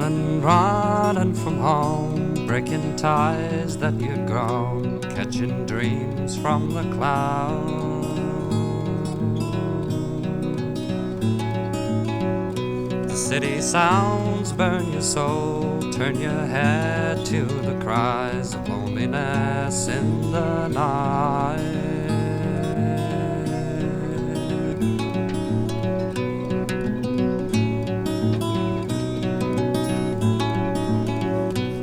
running from home, breaking ties that you'd grown, catching dreams from the clouds. The city sounds burn your soul, turn your head to the cries of loneliness in the night.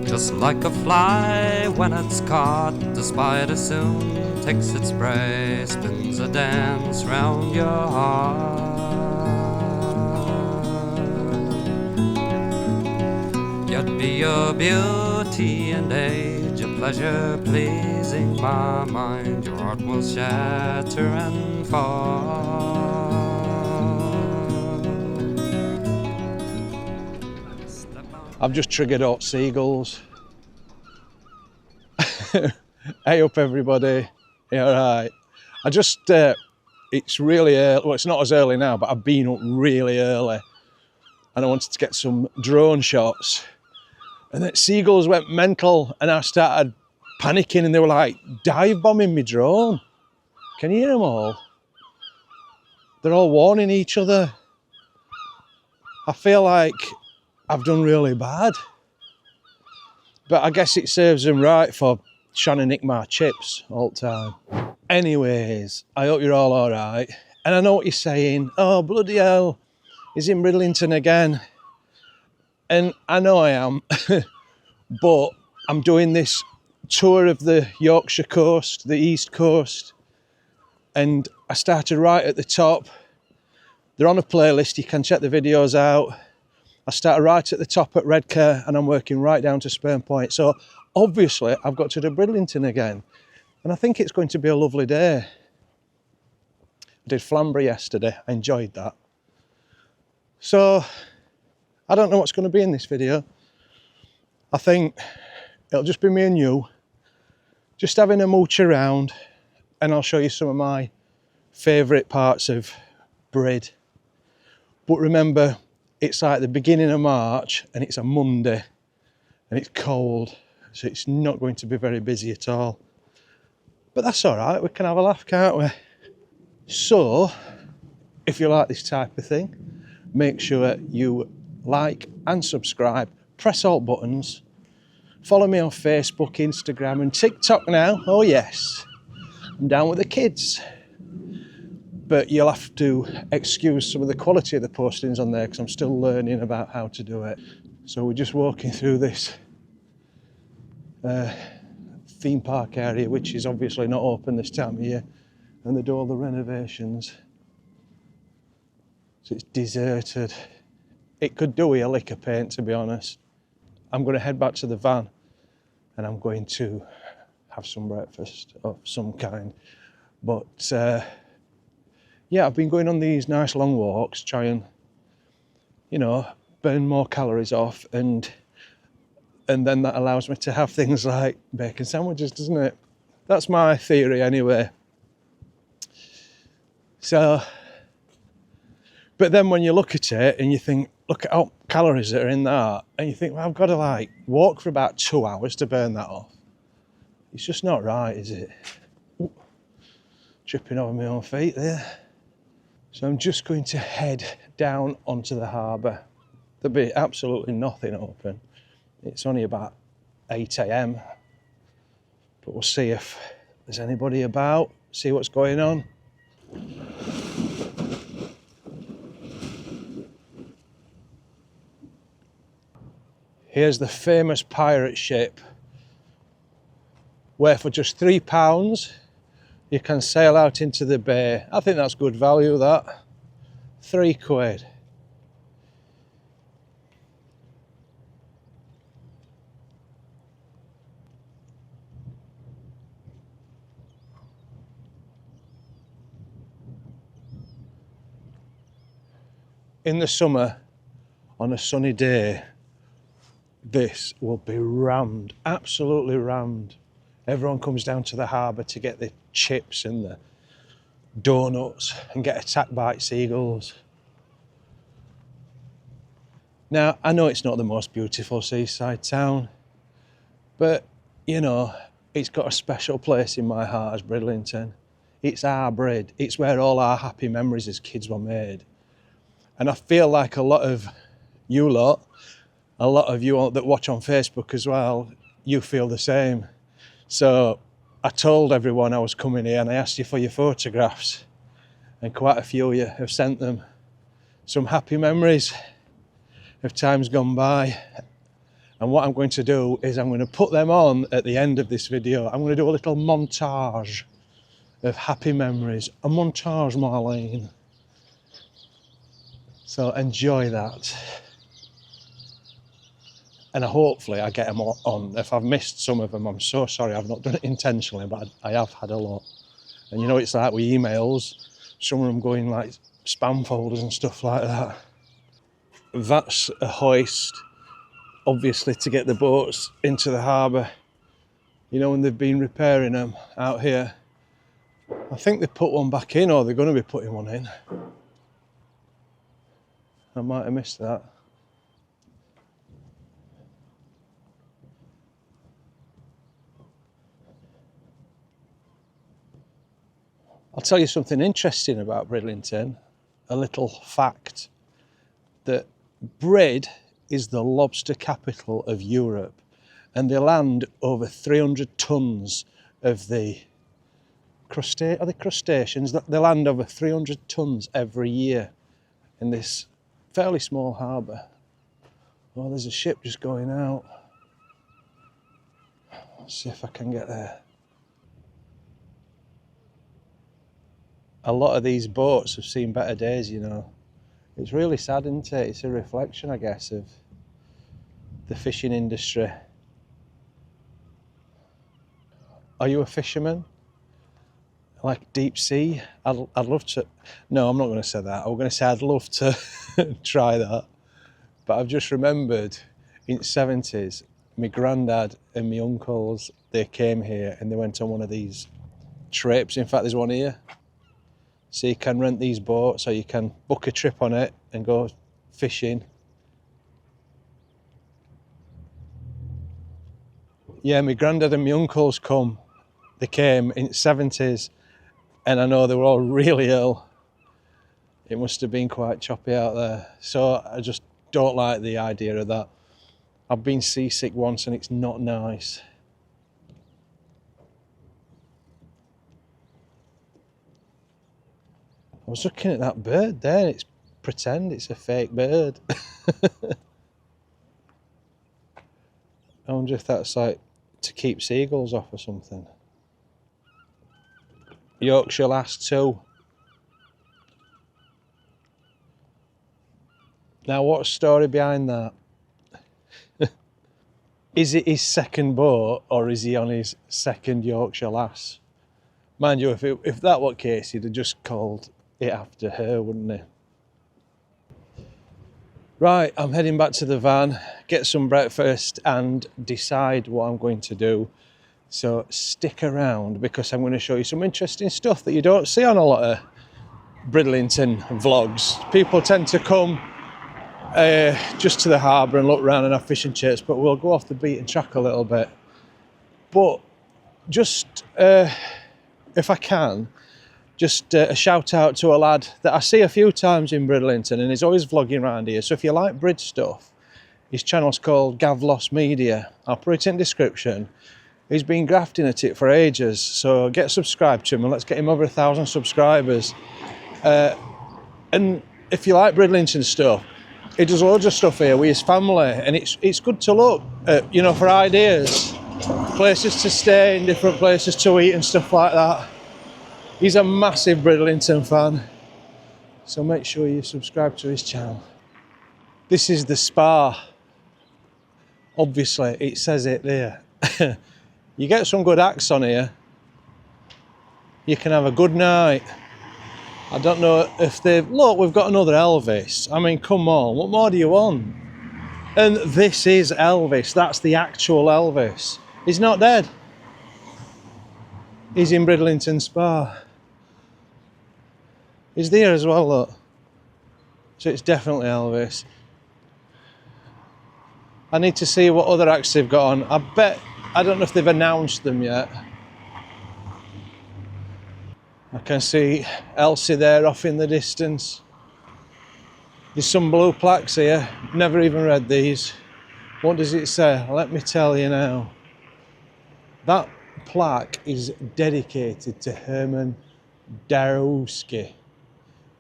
Just like a fly when it's caught, the spider soon takes its prey, spins a dance round your heart. Yet be your beauty and age, your pleasure pleasing my mind, your heart will shatter and fall. I've just triggered out seagulls. Hey up everybody, you alright? I just, it's really early, well it's not as early now, but I've been up really early and I wanted to get some drone shots. And then seagulls went mental and I started panicking and they were like dive bombing my drone. Can you hear them all? They're all warning each other. I feel like I've done really bad. But I guess it serves them right for trying to nick my chips all the time. Anyways, I hope you're all alright. And I know what you're saying. Oh, bloody hell, he's in Bridlington again. And I know I am. But I'm doing this tour of the Yorkshire coast, the East Coast. And I started right at the top. They're on a playlist, you can check the videos out. I started right at the top at Redcar and I'm working right down to Spurn Point. So obviously I've got to do Bridlington again. And I think it's going to be a lovely day. I did Flamborough yesterday, I enjoyed that. So I don't know what's going to be in this video. I think it'll just be me and you, just having a mooch around, and I'll show you some of my favourite parts of Brid. But remember, it's like the beginning of March and it's a Monday and it's cold, so it's not going to be very busy at all. But that's all right, we can have a laugh, can't we? So, if you like this type of thing, make sure you like and subscribe, press all buttons, follow me on Facebook, Instagram and TikTok now. Oh yes, I'm down with the kids. But you'll have to excuse some of the quality of the postings on there because I'm still learning about how to do it. So we're just walking through this theme park area, which is obviously not open this time of year, and they do all the renovations. So it's deserted. It could do with a lick of paint, to be honest. I'm going to head back to the van and I'm going to have some breakfast of some kind. But yeah, I've been going on these nice long walks, try and, you know, burn more calories off, and then that allows me to have things like bacon sandwiches, doesn't it? That's my theory anyway. So, but then when you look at it and you think, look at how calories that are in that, and you think, well, I've got to like walk for about 2 hours to burn that off. It's just not right, is it? Ooh, tripping over my own feet there. So I'm just going to head down onto the harbour. There'll be absolutely nothing open. It's only about 8 AM, but we'll see if there's anybody about, see what's going on. Here's the famous pirate ship, where for just £3 you can sail out into the bay. I think that's good value, that. £3. In the summer, on a sunny day, this will be rammed, absolutely rammed. Everyone comes down to the harbour to get the chips and the donuts and get attacked by seagulls. Now, I know it's not the most beautiful seaside town, but, you know, it's got a special place in my heart as Bridlington. It's our Brid. It's where all our happy memories as kids were made. And I feel like a lot of you lot, a lot of you that watch on Facebook as well, you feel the same. So I told everyone I was coming here and I asked you for your photographs, and quite a few of you have sent them. Some happy memories of times gone by. And what I'm going to do is I'm going to put them on at the end of this video. I'm going to do a little montage of happy memories. A montage, Marlene. So enjoy that. And hopefully I get them all on. If I've missed some of them, I'm so sorry. I've not done it intentionally, but I have had a lot. And you know, it's like with emails, some of them going like spam folders and stuff like that. That's a hoist, obviously, to get the boats into the harbour. You know, when they've been repairing them out here. I think they put one back in, or they're going to be putting one in. I might have missed that. I'll tell you something interesting about Bridlington, a little fact, that Brid is the lobster capital of Europe, and they land over 300 tonnes of the crustaceans. They land over 300 tonnes every year in this fairly small harbour. Oh, there's a ship just going out. Let's see if I can get there. A lot of these boats have seen better days, you know. It's really sad, isn't it? It's a reflection, I guess, of the fishing industry. Are you a fisherman? Like deep sea? I'd love to. No, I'm not going to say that. I'm going to say I'd love to try that. But I've just remembered in the 70s, my granddad and my uncles, they came here and they went on one of these trips. In fact, there's one here. So you can rent these boats, or you can book a trip on it and go fishing. Yeah, my granddad and my uncles come. They came in the 70s, and I know they were all really ill. It must have been quite choppy out there. So I just don't like the idea of that. I've been seasick once and it's not nice. I was looking at that bird there, it's pretend it's a fake bird. I wonder if that's like to keep seagulls off or something. Yorkshire Lass 2. Now, what's the story behind that? Is it his second boat, or is he on his second Yorkshire Lass? Mind you, if that were the case, he'd have just called it after her, wouldn't he? Right, I'm heading back to the van, get some breakfast and decide what I'm going to do. So stick around, because I'm going to show you some interesting stuff that you don't see on a lot of Bridlington vlogs. People tend to come just to the harbour and look around and have fish and chips, but we'll go off the beaten track a little bit. But just, if I can, just a shout out to a lad that I see a few times in Bridlington, and he's always vlogging around here. So if you like Brid stuff, his channel's called Gavlos Media. I'll put it in the description. He's been grafting at it for ages, so get subscribed to him and let's get him over 1,000 subscribers. And if you like Bridlington stuff, he does loads of stuff here with his family, and it's good to look at, you know, for ideas, places to stay, and different places to eat and stuff like that. He's a massive Bridlington fan, so make sure you subscribe to his channel. This is the spa. Obviously, it says it there. You get some good acts on here, you can have a good night. I don't know if they've... Look, we've got another Elvis. I mean, come on, what more do you want? And this is Elvis. That's the actual Elvis. He's not dead. He's in Bridlington Spa. He's there as well, look. So it's definitely Elvis. I need to see what other acts they've got on. I don't know if they've announced them yet. I can see Elsie there off in the distance. There's some blue plaques here. Never even read these. What does it say? Let me tell you now. That plaque is dedicated to Herman Darowski.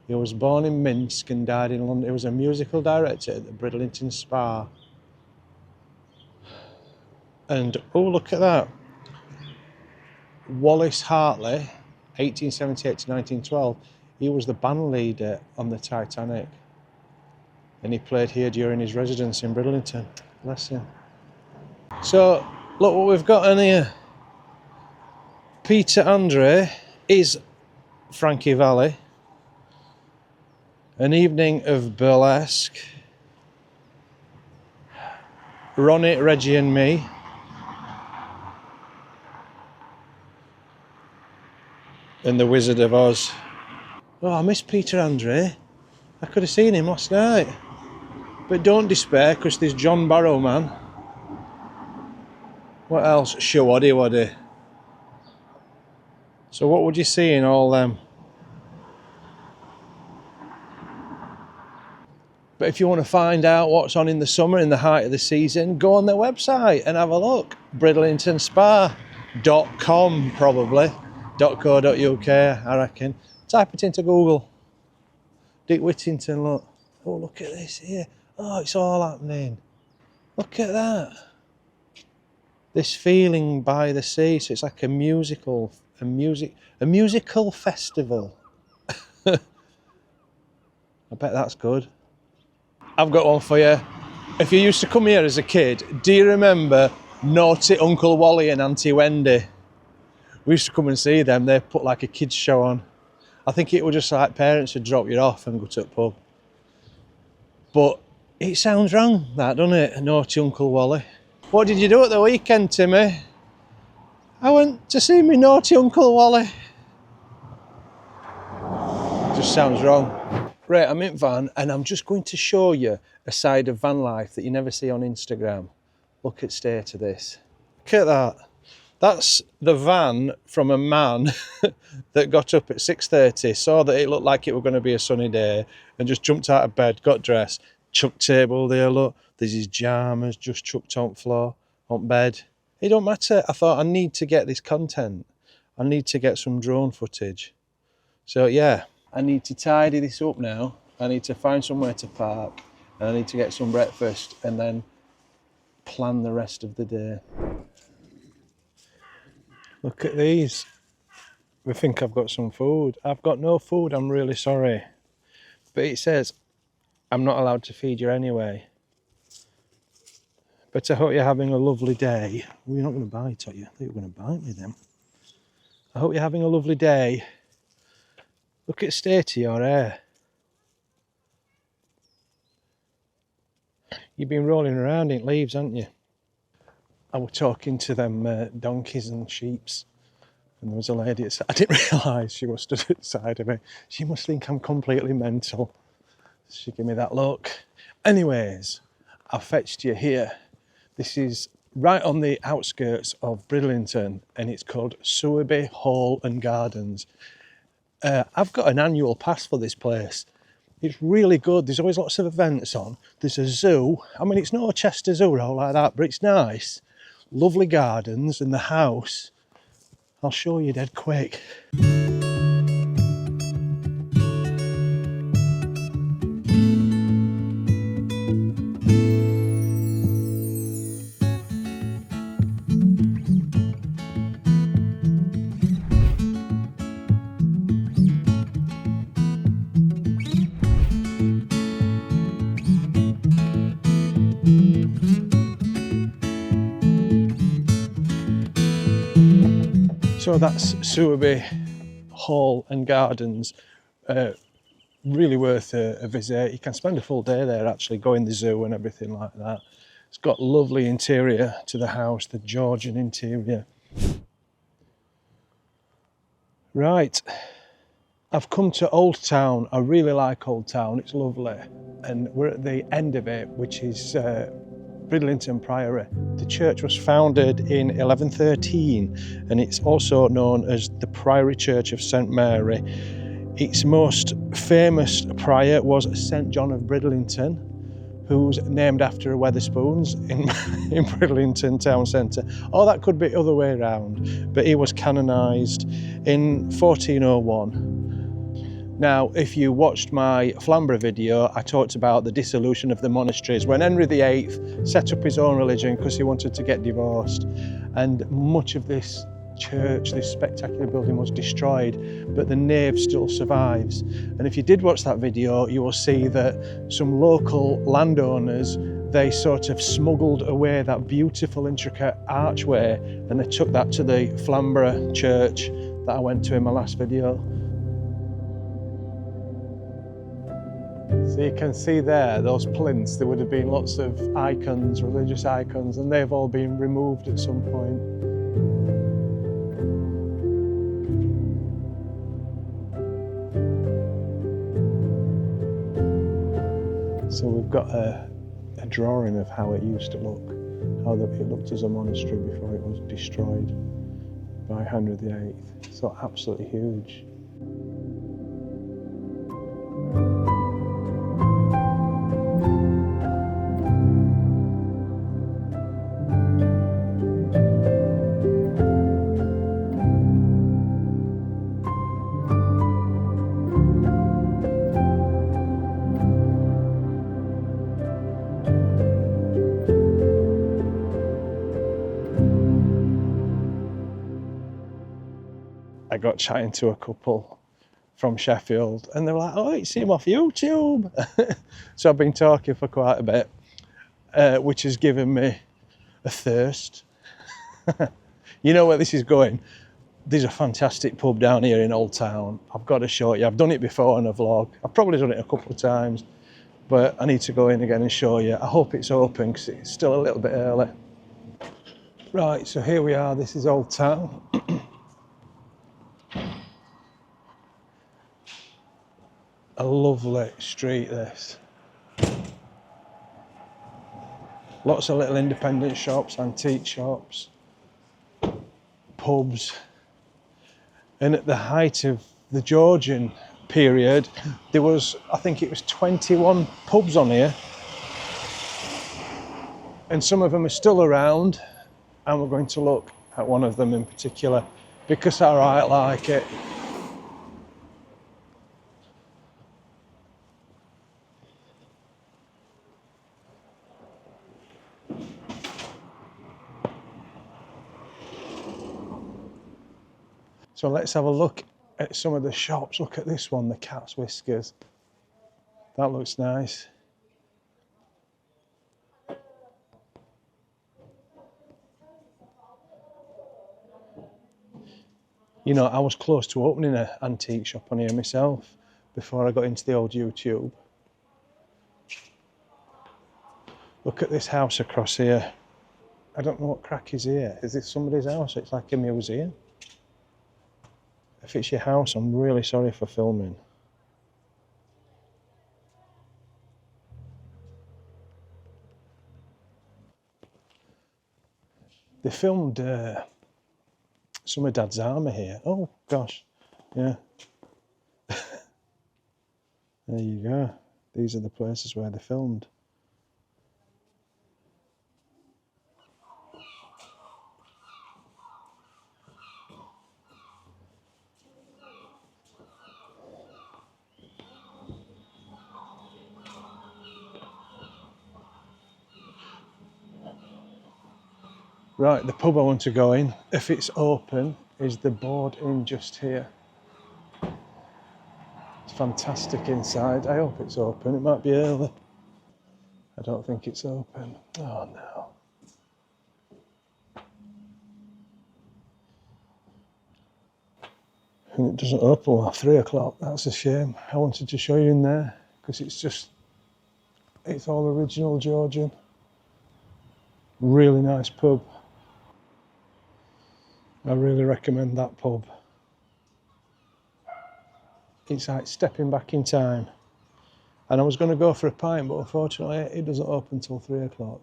He was born in Minsk and died in London. He was a musical director at the Bridlington Spa. And oh, look at that. Wallace Hartley, 1878 to 1912. He was the band leader on the Titanic. And he played here during his residence in Bridlington. Bless him. So, look what we've got in here. Peter Andre is Frankie Valli. An evening of burlesque. Ronnie, Reggie and me. And the Wizard of Oz. Oh, I miss Peter Andre. I could have seen him last night. But don't despair, because there's John Barrowman. What else? Shawaddy Waddy. So what would you see in all them? But if you want to find out what's on in the summer, in the height of the season, go on their website and have a look. bridlingtonspa.com probably. .co.uk, I reckon. Type it into Google. Dick Whittington, look. Oh, look at this here. Oh, it's all happening. Look at that. This feeling by the sea. So it's like a musical festival. I bet that's good. I've got one for you. If you used to come here as a kid, do you remember Naughty Uncle Wally and Auntie Wendy? We used to come and see them. They put like a kids show on. I think it was just like parents would drop you off and go to the pub. But it sounds wrong, that, doesn't it? Naughty Uncle Wally. What did you do at the weekend, Timmy? I went to see me naughty Uncle Wally. Just sounds wrong. Right, I'm in van and I'm just going to show you a side of van life that you never see on Instagram. Look at state of this. Look at that. That's the van from a man that got up at 6:30, saw that it looked like it was going to be a sunny day and just jumped out of bed, got dressed, chucked table there, look. There's his pyjamas just chucked on floor, on bed. It don't matter. I thought I need to get this content. I need to get some drone footage. So yeah, I need to tidy this up now. I need to find somewhere to park and I need to get some breakfast and then plan the rest of the day. Look at these. We think I've got some food. I've got no food, I'm really sorry. But it says, I'm not allowed to feed you anyway. But I hope you're having a lovely day. Well, you're not going to bite, are you? I think you're going to bite me then. I hope you're having a lovely day. Look at the state of your hair. You've been rolling around in leaves, haven't you? I was talking to them donkeys and sheeps, and there was a lady at the side. I didn't realise she was stood at the side of me. She must think I'm completely mental. She gave me that look. Anyways, I fetched you here. This is right on the outskirts of Bridlington, and it's called Sowerby Hall and Gardens. I've got an annual pass for this place. It's really good. There's always lots of events on. There's a zoo. I mean, it's not a Chester Zoo or all like that, but it's nice. Lovely gardens and the house. I'll show you dead quick. So that's Sowerby Hall and Gardens. Really worth a visit. You can spend a full day there actually, go in the zoo and everything like that. It's got lovely interior to the house, the Georgian interior. Right, I've come to Old Town. I really like Old Town, it's lovely. And we're at the end of it, which is Bridlington Priory. The church was founded in 1113 and it's also known as the Priory Church of St Mary. Its most famous prior was St John of Bridlington, who's named after a Wetherspoons in Bridlington town centre. Or that could be the other way around, but he was canonised in 1401. Now, if you watched my Flamborough video, I talked about the dissolution of the monasteries when Henry VIII set up his own religion because he wanted to get divorced. And much of this church, this spectacular building, was destroyed, but the nave still survives. And if you did watch that video, you will see that some local landowners, they sort of smuggled away that beautiful intricate archway and they took that to the Flamborough church that I went to in my last video. So you can see there, those plinths, there would have been lots of icons, religious icons, and they've all been removed at some point. So we've got a drawing of how it used to look, how it looked as a monastery before it was destroyed by Henry VIII. So absolutely huge. I got chatting to a couple from Sheffield and they were like, oh, you see him off YouTube. So I've been talking for quite a bit, which has given me a thirst. You know where this is going? There's a fantastic pub down here in Old Town. I've got to show you. I've done it before on a vlog. I've probably done it a couple of times, but I need to go in again and show you. I hope it's open because it's still a little bit early. Right, so here we are. This is Old Town. A lovely street, this. Lots of little independent shops, antique shops, pubs. And at the height of the Georgian period, there was, I think it was 21 pubs on here. And some of them are still around, and we're going to look at one of them in particular because I like it. So let's have a look at some of the shops. Look at this one, the Cat's Whiskers. That looks nice. You know, I was close to opening an antique shop on here myself before I got into the old YouTube. Look at this house across here. I don't know what crack is here. Is this somebody's house? It's like a museum. If it's your house, I'm really sorry for filming. They filmed some of Dad's armour here. Oh gosh, yeah. There you go. These are the places where they filmed. Right, the pub I want to go in, if it's open, is the Board Inn just here. It's fantastic inside. I hope it's open. It might be early. I don't think it's open. Oh no. And it doesn't open till 3 o'clock. That's a shame. I wanted to show you in there because it's all original Georgian. Really nice pub. I really recommend that pub. It's like stepping back in time. And I was going to go for a pint, but unfortunately it doesn't open till 3 o'clock.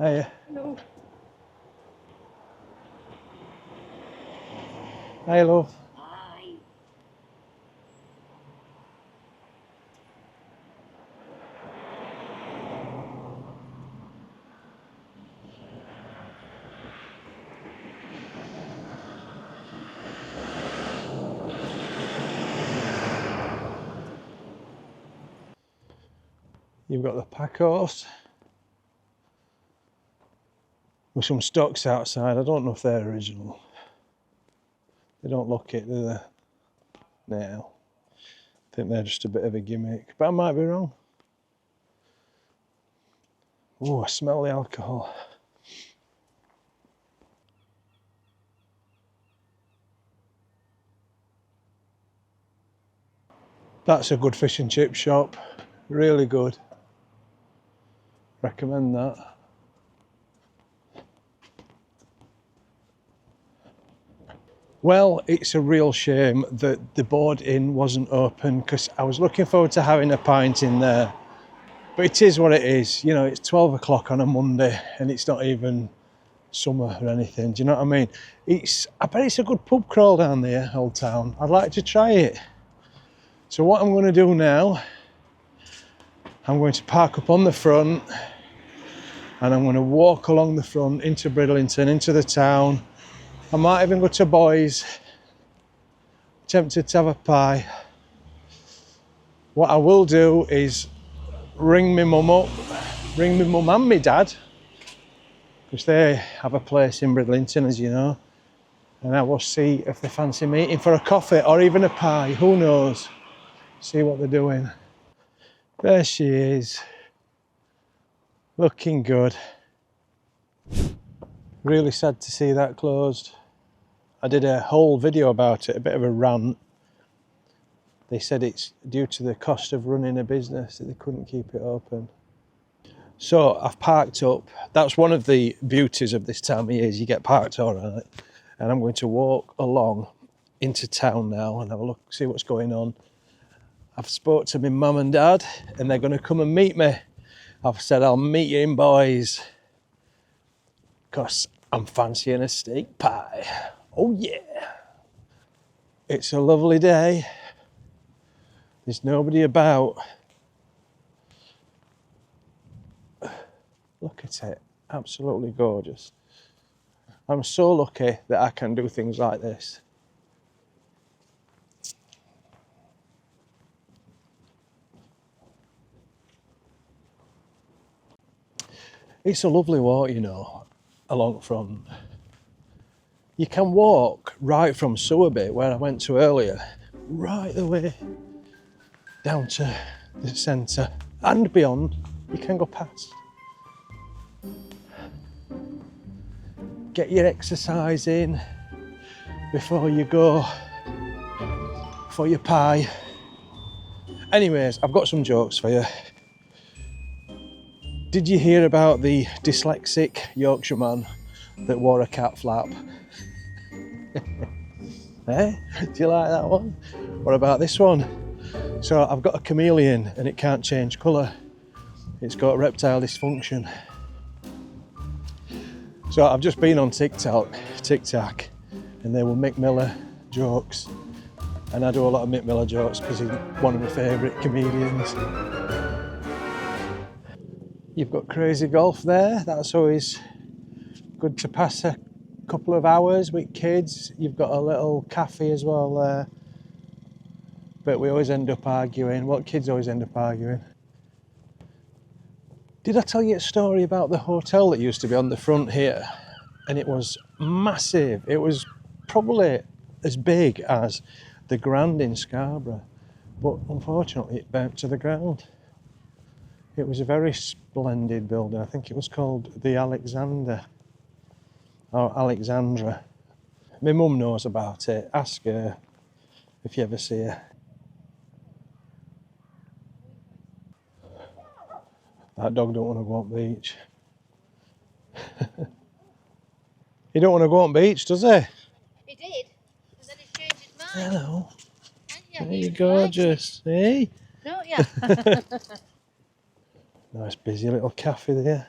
Hiya. Hello. Hi, love. Hi. You've got the pack horse with some stocks outside. I don't know if they're original. They don't look it, do they? No. I think they're just a bit of a gimmick, but I might be wrong. Oh, I smell the alcohol. That's a good fish and chip shop. Really good. Recommend that. Well, it's a real shame that the board inn wasn't open because I was looking forward to having a pint in there. But it is what it is. You know, it's 12 o'clock on a Monday and it's not even summer or anything. Do you know what I mean? I bet it's a good pub crawl down there, Old Town. I'd like to try it. So what I'm going to do now, I'm going to park up on the front and I'm going to walk along the front into Bridlington, into the town. I might even go to Boys. Tempted to have a pie. What I will do is ring my mum up, ring my mum and my dad, because they have a place in Bridlington, as you know, and I will see if they fancy meeting for a coffee or even a pie, who knows, see what they're doing. There she is, looking good. Really sad to see that closed. I did a whole video about it, a bit of a rant. They said it's due to the cost of running a business that they couldn't keep it open. So I've parked up. That's one of the beauties of this time of year, is you get parked all right. And I'm going to walk along into town now and have a look, see what's going on. I've spoke to my mum and dad and they're going to come and meet me. I've said I'll meet you in Boys because I'm fancying a steak pie. Oh yeah. It's a lovely day. There's nobody about. Look at it, absolutely gorgeous. I'm so lucky that I can do things like this. It's a lovely walk, you know, along front. You can walk right from Sowerby, where I went to earlier, right the way down to the centre and beyond. You can go past. Get your exercise in before you go for your pie. Anyways, I've got some jokes for you. Did you hear about the dyslexic Yorkshireman that wore a cat flap? Eh? Do you like that one? What about this one? So I've got a chameleon and it can't change colour. It's got erectile dysfunction. So I've just been on TikTok, and they were Mick Miller jokes. And I do a lot of Mick Miller jokes because he's one of my favourite comedians. You've got Crazy Golf there. That's always good to pass a couple of hours with kids. You've got a little cafe as well there. But we always end up arguing. Well, kids always end up arguing. Did I tell you a story about the hotel that used to be on the front here? And it was massive. It was probably as big as the Grand in Scarborough. But unfortunately, it burnt to the ground. It was a very splendid building. I think it was called the Alexander or Alexandra. My mum knows about it. Ask her if you ever see her. That dog don't want to go on beach. He don't want to go on beach, does he? He did, and then he's changed his mind. Hello. Yeah, Hey, you're gorgeous. Hey. Don't you? Nice busy little cafe there.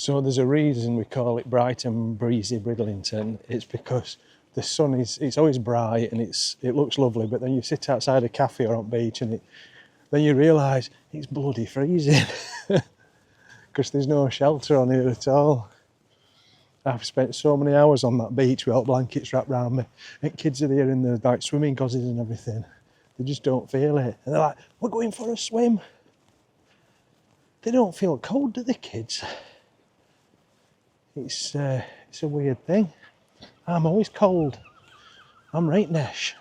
So there's a reason we call it bright and breezy Bridlington. It's because the sun it's always bright and it looks lovely, but then you sit outside a cafe or on beach and then you realise it's bloody freezing because there's no shelter on here at all. I've spent so many hours on that beach without blankets wrapped around me, and kids are there in the like swimming costumes and everything. They just don't feel it, and they're like, "We're going for a swim." They don't feel cold, do the kids? It's a weird thing. I'm always cold. I'm right nesh.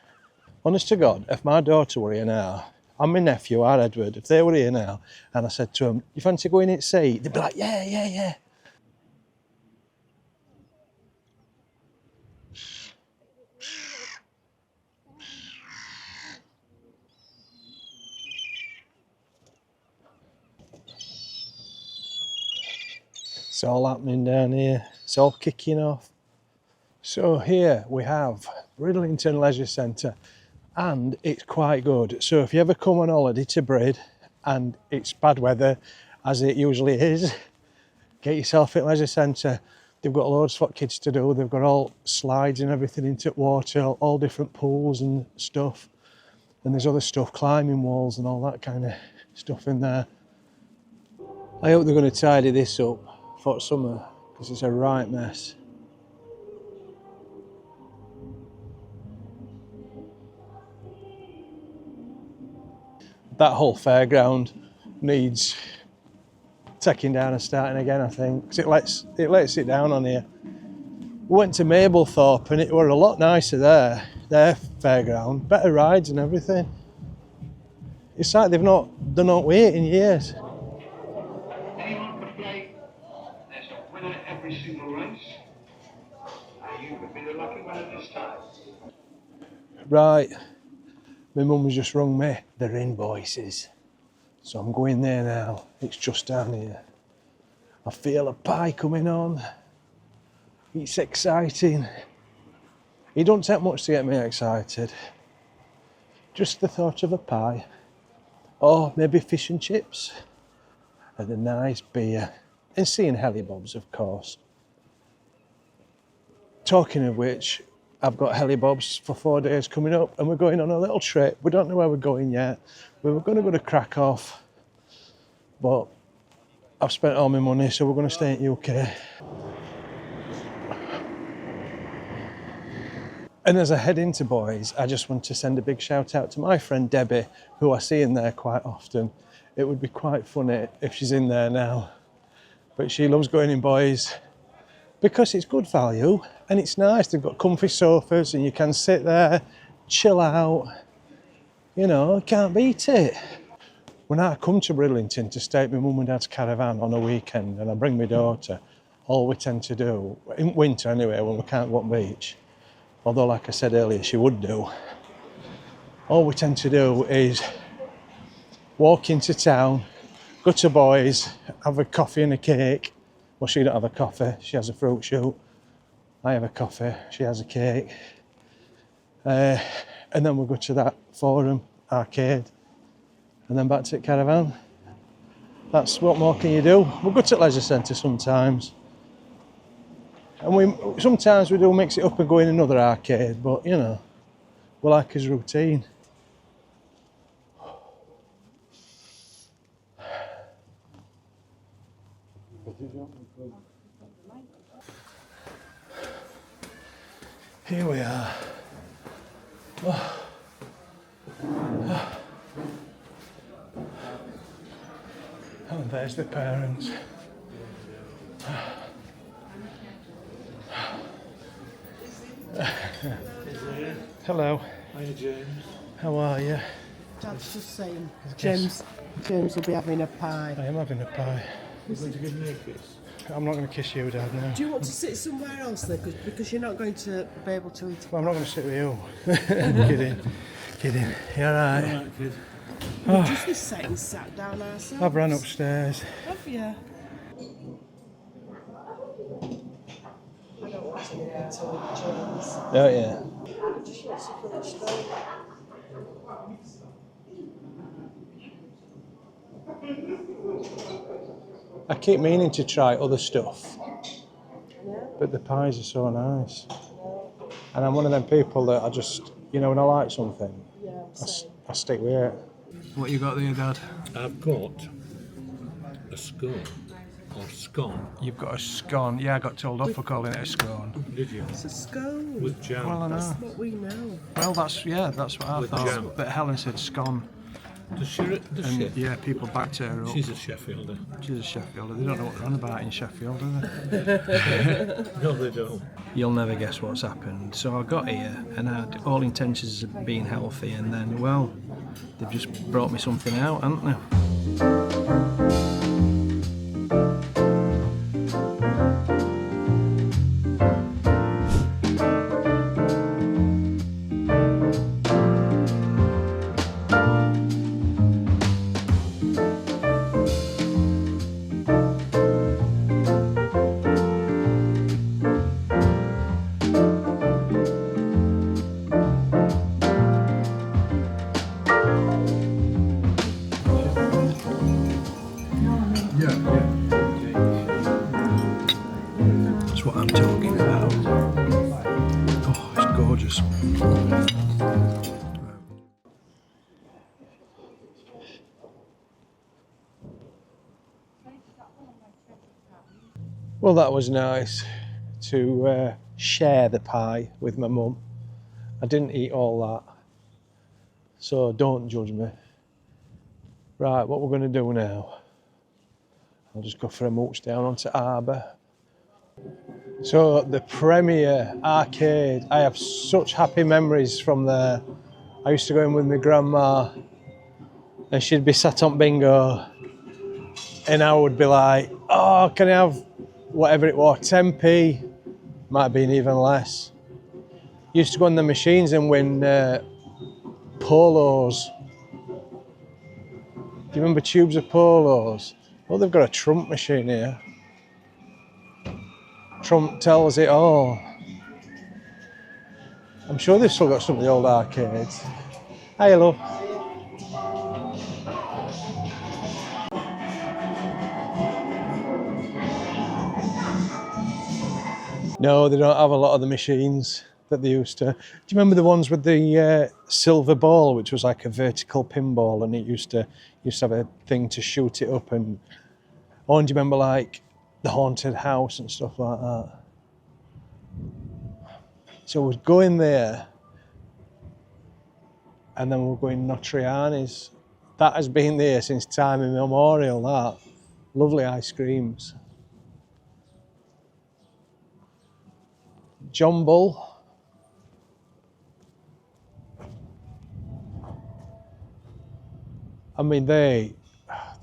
Honest to God, if my daughter were here now, and my nephew, our Edward, if they were here now, and I said to them, "You fancy going at sea?" They'd be like, "Yeah, yeah, yeah." It's all happening down here. It's all kicking off. So here we have Bridlington Leisure Centre, and it's quite good. So if you ever come on holiday to Brid and it's bad weather, as it usually is, get yourself at Leisure Centre. They've got loads for kids to do. They've got all slides and everything into water, all different pools and stuff. And there's other stuff, climbing walls and all that kind of stuff in there. I hope they're going to tidy this up for summer because it's a right mess. That whole fairground needs taking down and starting again, I think, because it lets it down on here. We went to Mablethorpe and it were a lot nicer there. Their fairground, better rides and everything. It's like they're not wait in years. Anyone can play. There's a winner every single race. You could be the lucky winner this time. Right, my mum has just rung me. They're in Voices, so I'm going there now. It's just down here. I feel a pie coming on. It's exciting. It don't take much to get me excited. Just the thought of a pie, or maybe fish and chips, and a nice beer, and seeing Hellybobs, of course. Talking of which, I've got Hellybobs for 4 days coming up, and we're going on a little trip. We don't know where we're going yet. We were going to go to Krakow, but I've spent all my money, so we're going to stay in UK. And as I head into Boys, I just want to send a big shout out to my friend Debbie, who I see in there quite often. It would be quite funny if she's in there now. But she loves going in Boys because it's good value and it's nice. They've got comfy sofas and you can sit there, chill out. You know, can't beat it. When I come to Bridlington to stay at my mum and dad's caravan on a weekend and I bring my daughter, all we tend to do, in winter anyway, when we can't go on beach, although like I said earlier, she would do, all we tend to do is walk into town, go to Boys, have a coffee and a cake. Well, she don't have a coffee, she has a fruit shoot. I have a coffee, she has a cake. And then we'll go to that forum, arcade, and then back to the caravan. That's what more can you do? We'll go to the leisure centre sometimes. And sometimes we do mix it up and go in another arcade, but you know, we like his routine. Here we are. Oh. Oh. And there's the parents. Hello. Hi, James. How are you? Dad's just saying, James will be having a pie. I am having a pie. You're going to give me a kiss? I'm not going to kiss you, Dad, no. Do you want to sit somewhere else then? Because you're not going to be able to eat. Well, I'm not going to sit with you. Kidding. You all right? All right, kid. We've just this setting sat down ourselves. I've ran upstairs. Have you? I don't want to get into James. Oh, yeah. I just want to finish though. I keep meaning to try other stuff, but the pies are so nice. And I'm one of them people that I just, you know, when I like something, I stick with it. What you got there, Dad? I've got a scone or scone. You've got a scone. Yeah, I got told off for calling it a scone. Did you? It's a scone. With jam. Well, I know. That's what we know. Well, that's what I With thought. jam. But Helen said scone. Does she? Yeah, people backed her up. She's a Sheffielder. She's a Sheffielder. They don't know what they're on about in Sheffield, do they? No, they don't. You'll never guess what's happened. So I got here and I had all intentions of being healthy, and then, well, they've just brought me something out, haven't they? That's what I'm talking about. Oh, it's gorgeous. Well, that was nice to share the pie with my mum. I didn't eat all that, so don't judge me. Right, what we're going to do now, I'll just go for a mooch down onto Harbour. So the Premier Arcade, I have such happy memories from there. I used to go in with my grandma and she'd be sat on bingo and I would be like, oh, can I have whatever it was, 10p, might have been even less. Used to go on the machines and win polos. Do you remember tubes of polos? Well, they've got a Trump machine here. Trump tells it all. I'm sure they've still got some of the old arcades. Hi, hello. No, they don't have a lot of the machines that they used to. Do you remember the ones with the silver ball, which was like a vertical pinball, and it used to have a thing to shoot it up? And oh, and do you remember like the haunted house and stuff like that? So we'd go in there, and then we'll go in Notriani's. That has been there since time immemorial. That lovely ice creams. John Bull. I mean, they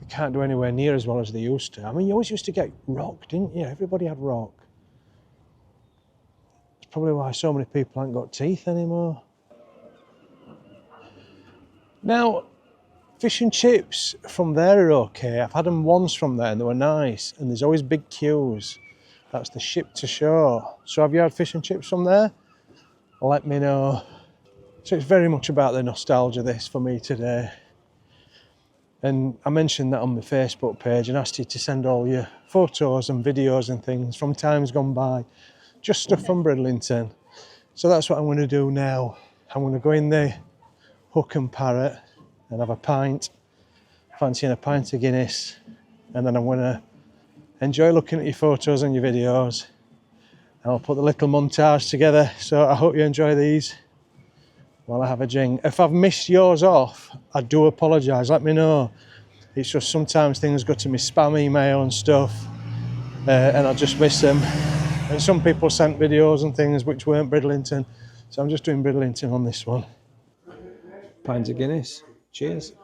can't do anywhere near as well as they used to. I mean, you always used to get rock, didn't you? Everybody had rock. It's probably why so many people haven't got teeth anymore. Now, fish and chips from there are okay. I've had them once from there and they were nice. And there's always big queues. That's the ship to shore. So have you had fish and chips from there? Let me know. So it's very much about the nostalgia, this, for me today. And I mentioned that on my Facebook page and asked you to send all your photos and videos and things from times gone by. Just stuff from Bridlington. So that's what I'm going to do now. I'm going to go in the Hook and Parrot and have a pint, fancying a pint of Guinness, and then I'm going to enjoy looking at your photos and your videos. And I'll put the little montage together, so I hope you enjoy these while I have a drink. If I've missed yours off, I do apologise, let me know. It's just sometimes things go to my spam email and stuff, and I just miss them. And some people sent videos and things which weren't Bridlington, so I'm just doing Bridlington on this one. Pints of Guinness, cheers.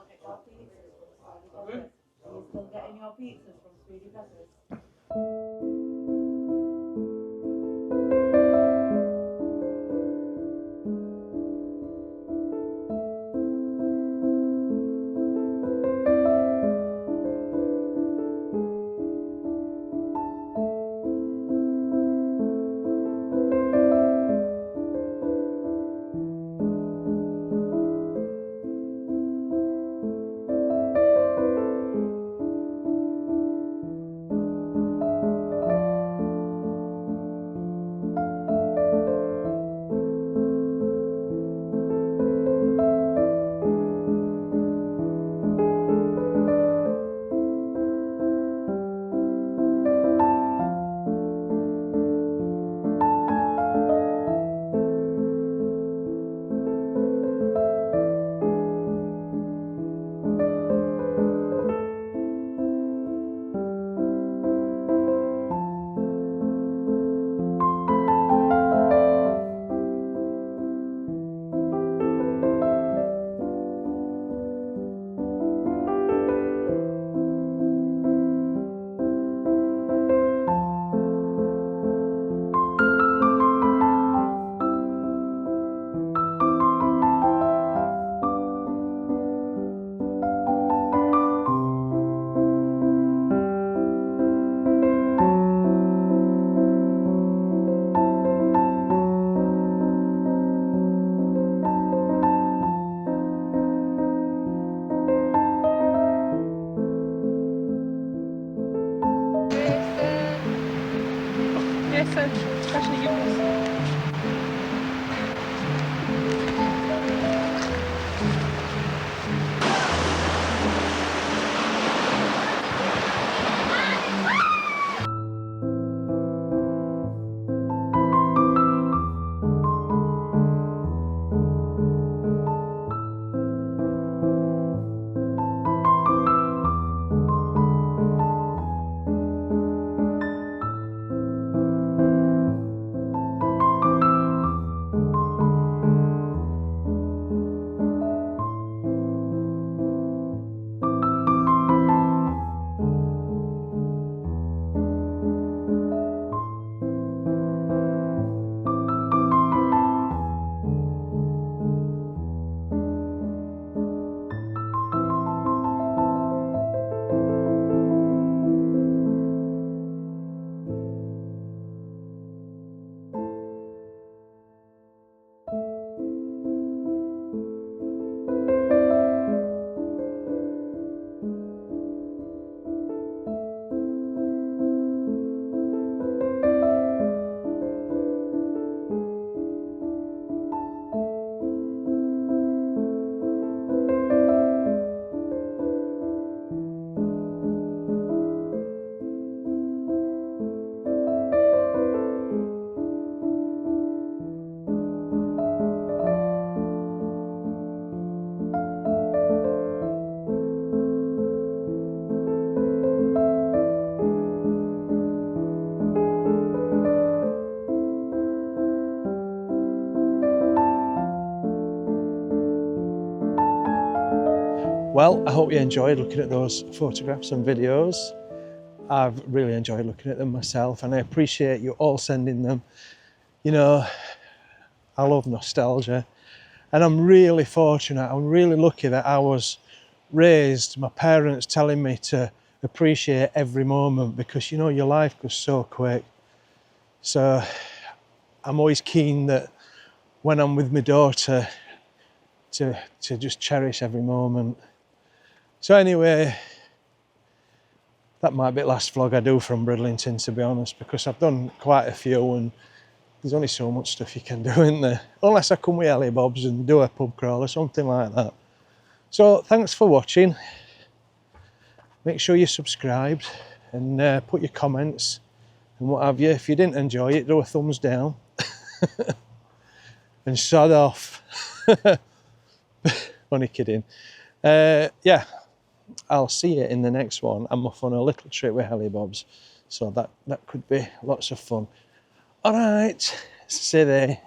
place, especially yours. Well, I hope you enjoyed looking at those photographs and videos. I've really enjoyed looking at them myself, and I appreciate you all sending them. You know, I love nostalgia, and I'm really fortunate, I'm really lucky that I was raised, my parents telling me to appreciate every moment, because you know, your life goes so quick. So I'm always keen that when I'm with my daughter to just cherish every moment. So anyway, that might be the last vlog I do from Bridlington, to be honest, because I've done quite a few and there's only so much stuff you can do, isn't there? Unless I come with Ellie Bobs and do a pub crawl or something like that. So thanks for watching. Make sure you're subscribed and put your comments and what have you. If you didn't enjoy it, do a thumbs down. And sod off. Only kidding. Yeah. I'll see you in the next one. I'm off on a little trip with Ellie Bobs, so that could be lots of fun. All right, see you there.